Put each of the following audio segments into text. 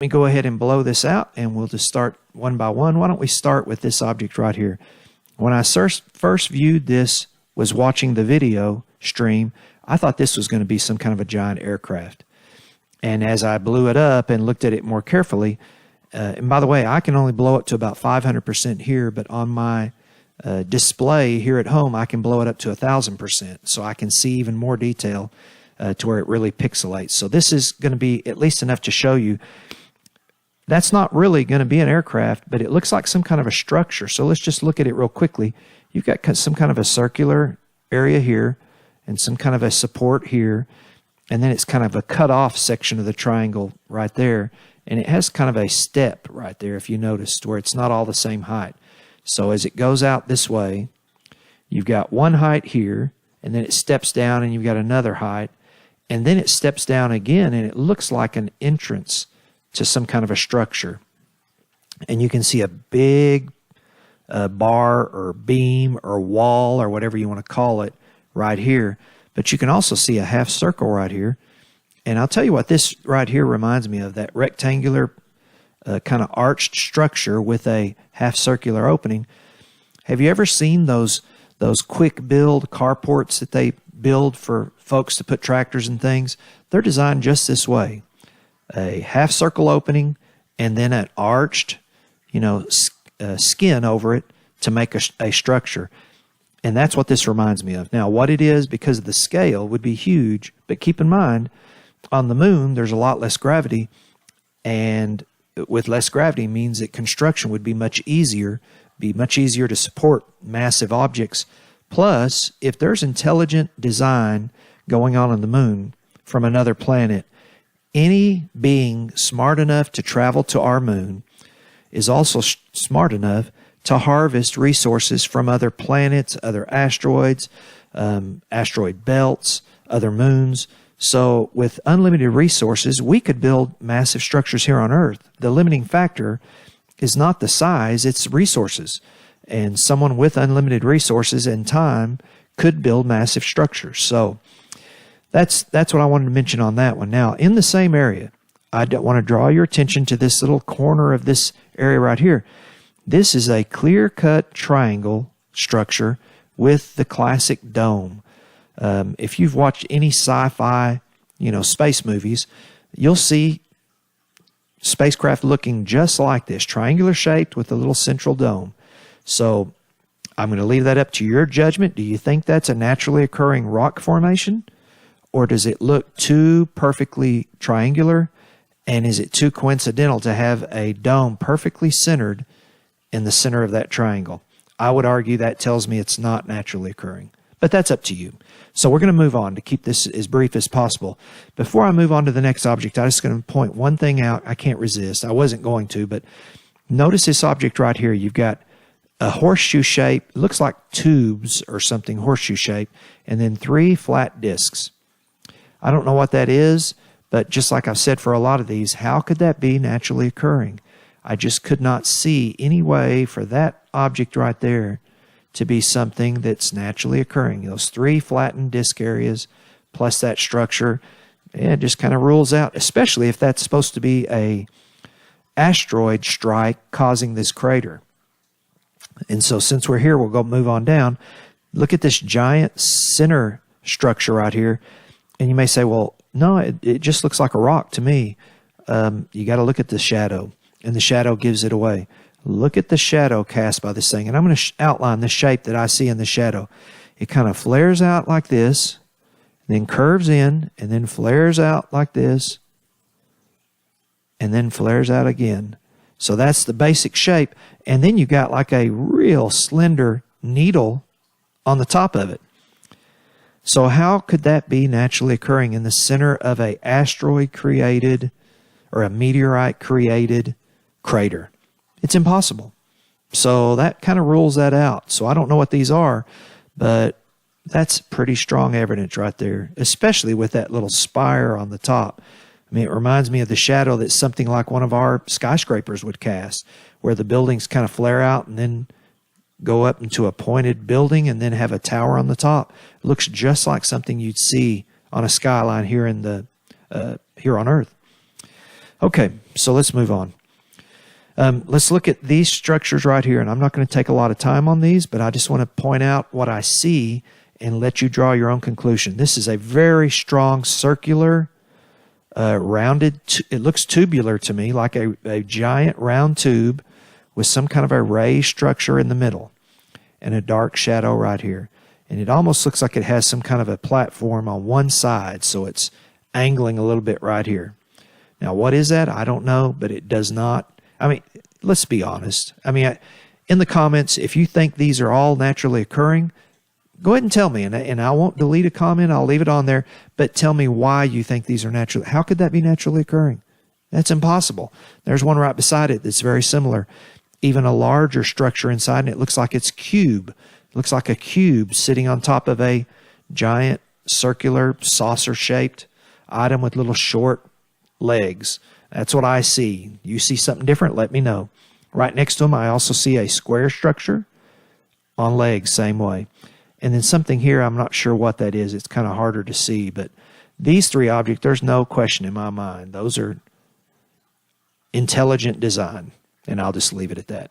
me go ahead and blow this out, and we'll just start one by one. Why don't we start with this object right here? When I first viewed this, was watching the video stream, I thought this was going to be some kind of a giant aircraft. And as I blew it up and looked at it more carefully, and by the way, I can only blow it to about 500% here, but on my display here at home, I can blow it up to 1,000%, so I can see even more detail to where it really pixelates. So this is going to be at least enough to show you that's not really going to be an aircraft, but it looks like some kind of a structure. So let's just look at it real quickly. You've got some kind of a circular area here and some kind of a support here, and then it's kind of a cut off section of the triangle right there, and it has kind of a step right there, if you noticed, where it's not all the same height. So as it goes out this way, you've got one height here, and then it steps down and you've got another height, and then it steps down again, and it looks like an entrance to some kind of a structure. And you can see a big bar or beam or wall or whatever you want to call it right here. But you can also see a half circle right here. And I'll tell you what this right here reminds me of, that rectangular kind of arched structure with a half circular opening. Have you ever seen those quick build carports that they build for folks to put tractors and things? They're designed just this way. A half circle opening and then an arched, skin over it to make a structure. And that's what this reminds me of. Now, what it is, because of the scale, would be huge. But keep in mind, on the moon, there's a lot less gravity. And with less gravity means that construction would be much easier to support massive objects. Plus, if there's intelligent design going on the moon from another planet, any being smart enough to travel to our moon is also smart enough to harvest resources from other planets, other asteroids, asteroid belts, other moons. So with unlimited resources, we could build massive structures here on Earth. The limiting factor is not the size, it's resources. And someone with unlimited resources and time could build massive structures. So that's what I wanted to mention on that one. Now, in the same area, I want to draw your attention to this little corner of this area right here. This is a clear-cut triangle structure with the classic dome. If you've watched any sci-fi, space movies, you'll see spacecraft looking just like this, triangular shaped with a little central dome. So I'm going to leave that up to your judgment. Do you think that's a naturally occurring rock formation? Or does it look too perfectly triangular? And is it too coincidental to have a dome perfectly centered in the center of that triangle? I would argue that tells me it's not naturally occurring. But that's up to you. So we're going to move on to keep this as brief as possible. Before I move on to the next object, I'm just going to point one thing out. I can't resist. I wasn't going to, but notice this object right here. You've got a horseshoe shape. It looks like tubes or something, horseshoe shape, and then 3 flat discs. I don't know what that is, but just like I've said for a lot of these, how could that be naturally occurring? I just could not see any way for that object right there to be something that's naturally occurring. Those 3 flattened disc areas plus that structure, it just kind of rules out, especially if that's supposed to be a asteroid strike causing this crater. And so since we're here, we'll move on down. Look at this giant center structure right here. And you may say, well, no, it just looks like a rock to me. You got to look at the shadow, and the shadow gives it away. Look at the shadow cast by this thing. And I'm going to outline the shape that I see in the shadow. It kind of flares out like this, then curves in, and then flares out like this, and then flares out again. So that's the basic shape. And then you got like a real slender needle on the top of it. So how could that be naturally occurring in the center of an asteroid-created or a meteorite-created crater? It's impossible. So that kind of rules that out. So I don't know what these are, but that's pretty strong evidence right there, especially with that little spire on the top. I mean, it reminds me of the shadow that something like one of our skyscrapers would cast, where the buildings kind of flare out and then go up into a pointed building and then have a tower on the top. It looks just like something you'd see on a skyline here in here on Earth. Okay, so let's move on. Let's look at these structures right here, and I'm not going to take a lot of time on these, but I just want to point out what I see and let you draw your own conclusion. This is a very strong circular, rounded, it looks tubular to me, like a giant round tube with some kind of a ray structure in the middle and a dark shadow right here. And it almost looks like it has some kind of a platform on one side, so it's angling a little bit right here. Now, what is that? I don't know, but it does not. I mean, let's be honest. I mean, in the comments, if you think these are all naturally occurring, go ahead and tell me, and I won't delete a comment. I'll leave it on there, but tell me why you think these are naturally. How could that be naturally occurring? That's impossible. There's one right beside it that's very similar. Even a larger structure inside, and it looks like it's cube. It looks like a cube sitting on top of a giant circular saucer-shaped item with little short legs. That's what I see. You see something different, let me know. Right next to them, I also see a square structure on legs, same way. And then something here, I'm not sure what that is. It's kind of harder to see, but these three objects, there's no question in my mind. Those are intelligent design, and I'll just leave it at that.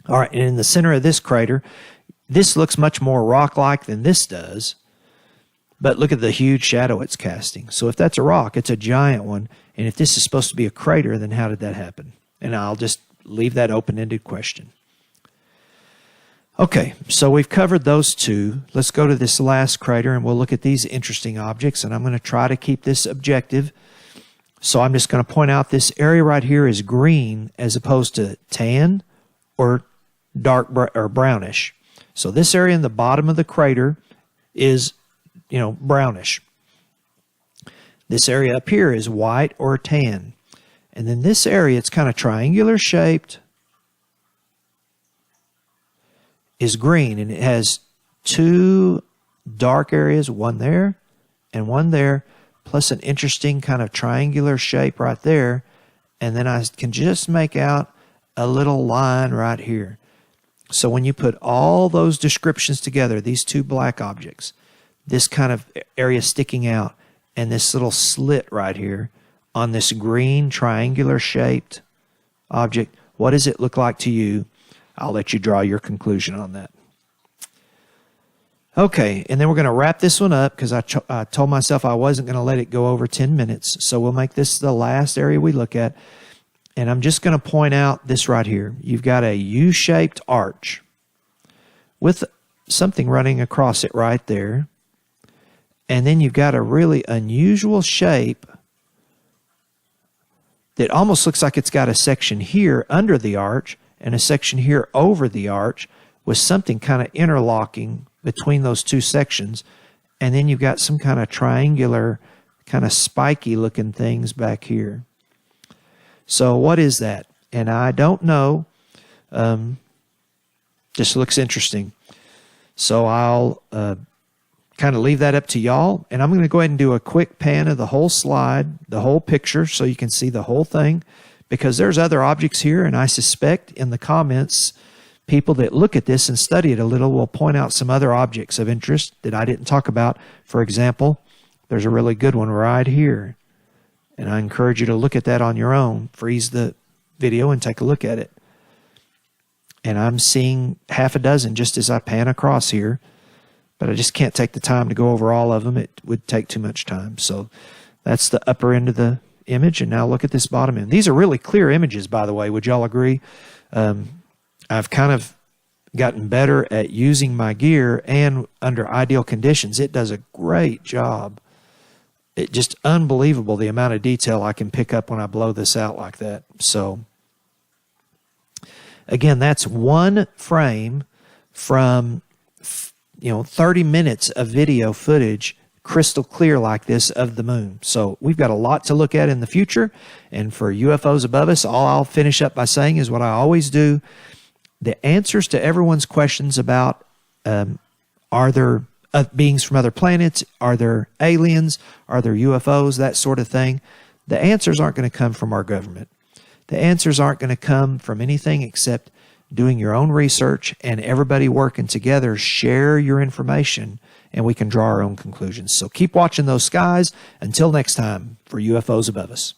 All right, and in the center of this crater, this looks much more rock-like than this does, but look at the huge shadow it's casting. So if that's a rock, it's a giant one, and if this is supposed to be a crater, then how did that happen? And I'll just leave that open-ended question. Okay, so we've covered those two. Let's go to this last crater, and we'll look at these interesting objects, and I'm going to try to keep this objective. So I'm just going to point out this area right here is green as opposed to tan or dark or brownish. So this area in the bottom of the crater is, brownish. This area up here is white or tan. And then this area, it's kind of triangular shaped, is green, and it has two dark areas, one there and one there, plus an interesting kind of triangular shape right there. And then I can just make out a little line right here. So when you put all those descriptions together, these two black objects, this kind of area sticking out, and this little slit right here on this green triangular shaped object, what does it look like to you? I'll let you draw your conclusion on that. Okay, and then we're going to wrap this one up because I told myself I wasn't going to let it go over 10 minutes. So we'll make this the last area we look at. And I'm just going to point out this right here. You've got a U-shaped arch with something running across it right there. And then you've got a really unusual shape that almost looks like it's got a section here under the arch and a section here over the arch with something kind of interlocking between those two sections. And then you've got some kind of triangular, kind of spiky looking things back here. So what is that? And I don't know. Just looks interesting. So I'll kind of leave that up to y'all. And I'm going to go ahead and do a quick pan of the whole slide, the whole picture, so you can see the whole thing. Because there's other objects here, and I suspect in the comments, people that look at this and study it a little will point out some other objects of interest that I didn't talk about. For example, there's a really good one right here. And I encourage you to look at that on your own. Freeze the video and take a look at it. And I'm seeing half a dozen just as I pan across here. But I just can't take the time to go over all of them. It would take too much time. So that's the upper end of the image. And now look at this bottom end. These are really clear images, by the way. Would y'all agree? I've kind of gotten better at using my gear, and under ideal conditions, it does a great job. It's just unbelievable the amount of detail I can pick up when I blow this out like that. So, again, that's one frame from 30 minutes of video footage, crystal clear like this, of the moon. So we've got a lot to look at in the future. And for UFOs above us, all I'll finish up by saying is what I always do. The answers to everyone's questions about are there beings from other planets, are there aliens, are there UFOs, that sort of thing, the answers aren't going to come from our government. The answers aren't going to come from anything except doing your own research and everybody working together. Share your information and we can draw our own conclusions. So keep watching those skies. Until next time, for UFOs above us.